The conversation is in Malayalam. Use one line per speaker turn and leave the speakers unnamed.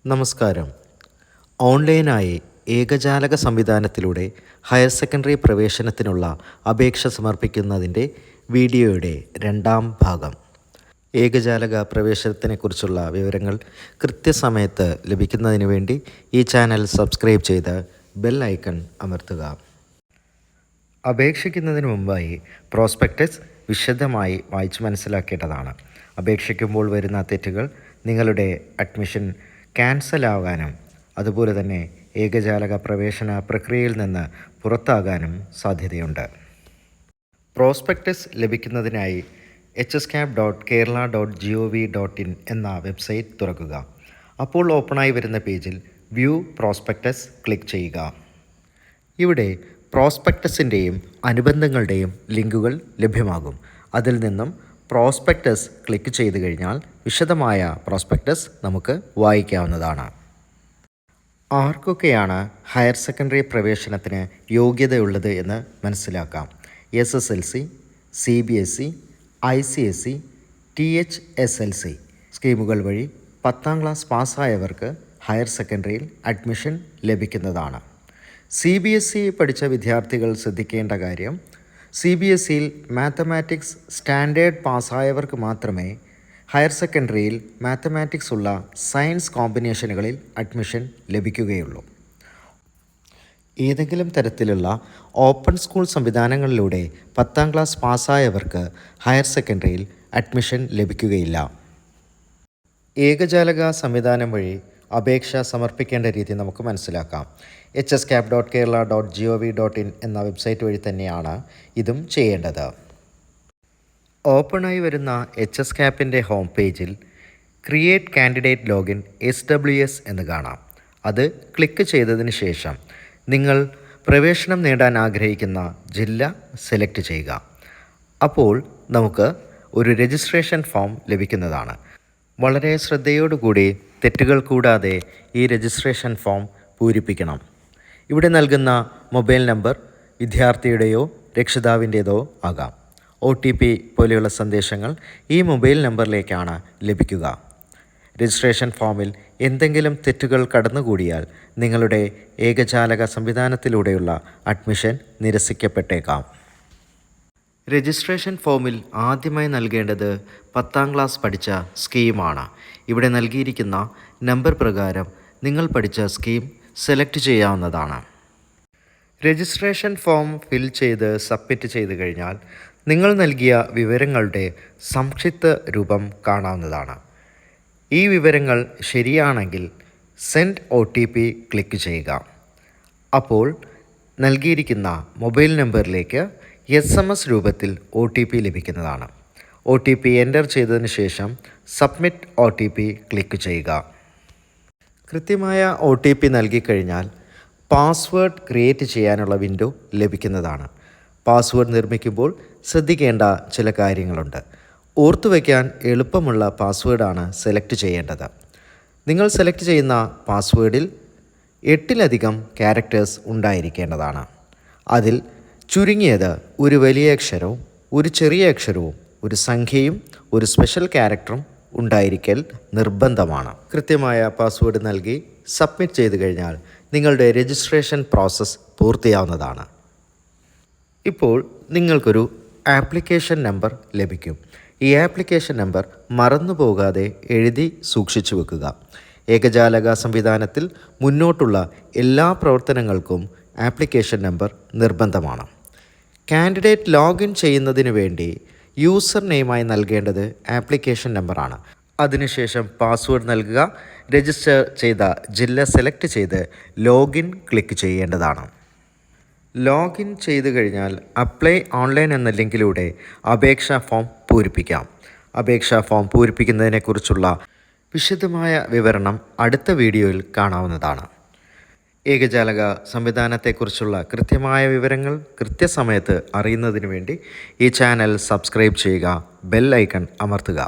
നമസ്കാരം. ഓൺലൈനായി ഏകജാലക സംവിധാനത്തിലൂടെ ഹയർ സെക്കൻഡറി പ്രവേശനത്തിനുള്ള അപേക്ഷ സമർപ്പിക്കുന്നതിൻ്റെ വീഡിയോയുടെ രണ്ടാം ഭാഗം. ഏകജാലക പ്രവേശനത്തിനെക്കുറിച്ചുള്ള വിവരങ്ങൾ കൃത്യസമയത്ത് ലഭിക്കുന്നതിന് വേണ്ടി ഈ ചാനൽ സബ്സ്ക്രൈബ് ചെയ്ത് ബെൽ ഐക്കൺ അമർത്തുക. അപേക്ഷിക്കുന്നതിന് മുമ്പായി പ്രോസ്പെക്ടസ് വിശദമായി വായിച്ച് മനസ്സിലാക്കേണ്ടതാണ്. അപേക്ഷിക്കുമ്പോൾ വരുന്ന തെറ്റുകൾ നിങ്ങളുടെ അഡ്മിഷൻ ക്യാൻസൽ ആകാനും അതുപോലെ തന്നെ ഏകജാലക പ്രവേശന പ്രക്രിയയിൽ നിന്ന് പുറത്താകാനും സാധ്യതയുണ്ട്. പ്രോസ്പെക്ടസ് ലഭിക്കുന്നതിനായി hscap.kerala.gov.in എന്ന വെബ്സൈറ്റ് തുറക്കുക. അപ്പോൾ ഓപ്പണായി വരുന്ന പേജിൽ വ്യൂ പ്രോസ്പെക്ടസ് ക്ലിക്ക് ചെയ്യുക. ഇവിടെ പ്രോസ്പെക്ടസിൻ്റെയും അനുബന്ധങ്ങളുടെയും ലിങ്കുകൾ ലഭ്യമാകും. അതിൽ നിന്നും പ്രോസ്പെക്ടസ് ക്ലിക്ക് ചെയ്ത് കഴിഞ്ഞാൽ വിശദമായ പ്രോസ്പെക്ടസ് നമുക്ക് വായിക്കാവുന്നതാണ്. ആർക്കൊക്കെയാണ് ഹയർ സെക്കൻഡറി പ്രവേശനത്തിന് യോഗ്യതയുള്ളത് എന്ന് മനസ്സിലാക്കാം. SSLC, CBSE, ICSE, THSLC സ്കീമുകൾ വഴി 10ാം ക്ലാസ് പാസ്സായവർക്ക് ഹയർ സെക്കൻഡറിയിൽ അഡ്മിഷൻ ലഭിക്കുന്നതാണ്. CBSE പഠിച്ച വിദ്യാർത്ഥികൾ ശ്രദ്ധിക്കേണ്ട കാര്യം, CBSEയിൽ മാത്തമാറ്റിക്സ് സ്റ്റാൻഡേർഡ് പാസ്സായവർക്ക് മാത്രമേ ഹയർ സെക്കൻഡറിയിൽ മാത്തമാറ്റിക്സ് ഉള്ള സയൻസ് കോമ്പിനേഷനുകളിൽ അഡ്മിഷൻ ലഭിക്കുകയുള്ളൂ. ഏതെങ്കിലും തരത്തിലുള്ള ഓപ്പൺ സ്കൂൾ സംവിധാനങ്ങളിലൂടെ 10ാം ക്ലാസ് പാസ്സായവർക്ക് ഹയർ സെക്കൻഡറിയിൽ അഡ്മിഷൻ ലഭിക്കുകയില്ല. ഏകജാലക സംവിധാനം വഴി അപേക്ഷ സമർപ്പിക്കേണ്ട രീതി നമുക്ക് മനസ്സിലാക്കാം. hscap.kerala.gov.in എന്ന വെബ്സൈറ്റ് വഴി തന്നെയാണ് ഇതും ചെയ്യേണ്ടത്. ഓപ്പണായി വരുന്ന hscapൻ്റെ ഹോം പേജിൽ ക്രിയേറ്റ് കാൻഡിഡേറ്റ് ലോഗിൻ SWS എന്ന് കാണാം. അത് ക്ലിക്ക് ചെയ്തതിന് ശേഷം നിങ്ങൾ പ്രവേശനം നേടാൻ ആഗ്രഹിക്കുന്ന ജില്ല സെലക്ട് ചെയ്യുക. അപ്പോൾ നമുക്ക് ഒരു രജിസ്ട്രേഷൻ ഫോം ലഭിക്കുന്നതാണ്. വളരെ ശ്രദ്ധയോടുകൂടി തെറ്റുകൾ കൂടാതെ ഈ രജിസ്ട്രേഷൻ ഫോം പൂരിപ്പിക്കണം. ഇവിടെ നൽകുന്ന മൊബൈൽ നമ്പർ വിദ്യാർത്ഥിയുടെയോ രക്ഷിതാവിൻ്റേതോ ആകാം. OTP പോലെയുള്ള സന്ദേശങ്ങൾ ഈ മൊബൈൽ നമ്പറിലേക്കാണ് ലഭിക്കുക. രജിസ്ട്രേഷൻ ഫോമിൽ എന്തെങ്കിലും തെറ്റുകൾ കടന്നുകൂടിയാൽ നിങ്ങളുടെ ഏകജാലക സംവിധാനത്തിലൂടെയുള്ള അഡ്മിഷൻ നിരസിക്കപ്പെട്ടേക്കാം. രജിസ്ട്രേഷൻ ഫോമിൽ ആദ്യമായി നൽകേണ്ടത് 10ാം ക്ലാസ് പഠിച്ച സ്കീമാണ്. ഇവിടെ നൽകിയിരിക്കുന്ന നമ്പർ പ്രകാരം നിങ്ങൾ പഠിച്ച സ്കീം സെലക്ട് ചെയ്യാവുന്നതാണ്. രജിസ്ട്രേഷൻ ഫോം ഫിൽ ചെയ്ത് സബ്മിറ്റ് ചെയ്ത് കഴിഞ്ഞാൽ നിങ്ങൾ നൽകിയ വിവരങ്ങളുടെ സംക്ഷിപ്ത രൂപം കാണാവുന്നതാണ്. ഈ വിവരങ്ങൾ ശരിയാണെങ്കിൽ സെൻഡ് OTP ക്ലിക്ക് ചെയ്യുക. അപ്പോൾ നൽകിയിരിക്കുന്ന മൊബൈൽ നമ്പറിലേക്ക് SMS രൂപത്തിൽ OTP ലഭിക്കുന്നതാണ്. OTP എൻ്റർ ചെയ്തതിന് ശേഷം സബ്മിറ്റ് OTP ക്ലിക്ക് ചെയ്യുക. കൃത്യമായ OTP നൽകിക്കഴിഞ്ഞാൽ പാസ്വേഡ് ക്രിയേറ്റ് ചെയ്യാനുള്ള വിൻഡോ ലഭിക്കുന്നതാണ്. പാസ്വേഡ് നിർമ്മിക്കുമ്പോൾ ശ്രദ്ധിക്കേണ്ട ചില കാര്യങ്ങളുണ്ട്. ഓർത്തുവയ്ക്കാൻ എളുപ്പമുള്ള പാസ്വേഡാണ് സെലക്ട് ചെയ്യേണ്ടത്. നിങ്ങൾ സെലക്ട് ചെയ്യുന്ന പാസ്വേഡിൽ 8-ലധികം ക്യാരക്ടേഴ്സ് ഉണ്ടായിരിക്കേണ്ടതാണ്. അതിൽ ചുരുങ്ങിയത് ഒരു വലിയ അക്ഷരവും ഒരു ചെറിയ അക്ഷരവും ഒരു സംഖ്യയും ഒരു സ്പെഷ്യൽ ക്യാരക്ടറും ഉണ്ടായിരിക്കൽ നിർബന്ധമാണ്. കൃത്യമായ പാസ്വേഡ് നൽകി സബ്മിറ്റ് ചെയ്ത് കഴിഞ്ഞാൽ നിങ്ങളുടെ രജിസ്ട്രേഷൻ പ്രോസസ്സ് പൂർത്തിയാവുന്നതാണ്. ഇപ്പോൾ നിങ്ങൾക്കൊരു ആപ്ലിക്കേഷൻ നമ്പർ ലഭിക്കും. ഈ ആപ്ലിക്കേഷൻ നമ്പർ മറന്നു പോകാതെ എഴുതി സൂക്ഷിച്ചു വെക്കുക. ഏകജാലക സംവിധാനത്തിൽ മുന്നോട്ടുള്ള എല്ലാ പ്രവർത്തനങ്ങൾക്കും ആപ്ലിക്കേഷൻ നമ്പർ നിർബന്ധമാണ്. കാൻഡിഡേറ്റ് ലോഗിൻ ചെയ്യുന്നതിന് വേണ്ടി യൂസർ നെയിമായി നൽകേണ്ടത് ആപ്ലിക്കേഷൻ നമ്പറാണ്. അതിനുശേഷം പാസ്വേഡ് നൽകുക. രജിസ്റ്റർ ചെയ്ത ജില്ല സെലക്ട് ചെയ്ത് ലോഗിൻ ക്ലിക്ക് ചെയ്യേണ്ടതാണ്. ലോഗിൻ ചെയ്തു കഴിഞ്ഞാൽ അപ്ലൈ ഓൺലൈൻ എന്ന ലിങ്കിലൂടെ അപേക്ഷാ ഫോം പൂരിപ്പിക്കാം. അപേക്ഷാ ഫോം പൂരിപ്പിക്കുന്നതിനെക്കുറിച്ചുള്ള വിശദമായ വിവരണം അടുത്ത വീഡിയോയിൽ കാണാവുന്നതാണ്. ഏകജാലക സംവിധാനത്തെക്കുറിച്ചുള്ള കൃത്യമായ വിവരങ്ങൾ കൃത്യസമയത്ത് അറിയുന്നതിന് വേണ്ടി ഈ ചാനൽ സബ്സ്ക്രൈബ് ചെയ്യുക, ബെൽ ഐക്കൺ അമർത്തുക.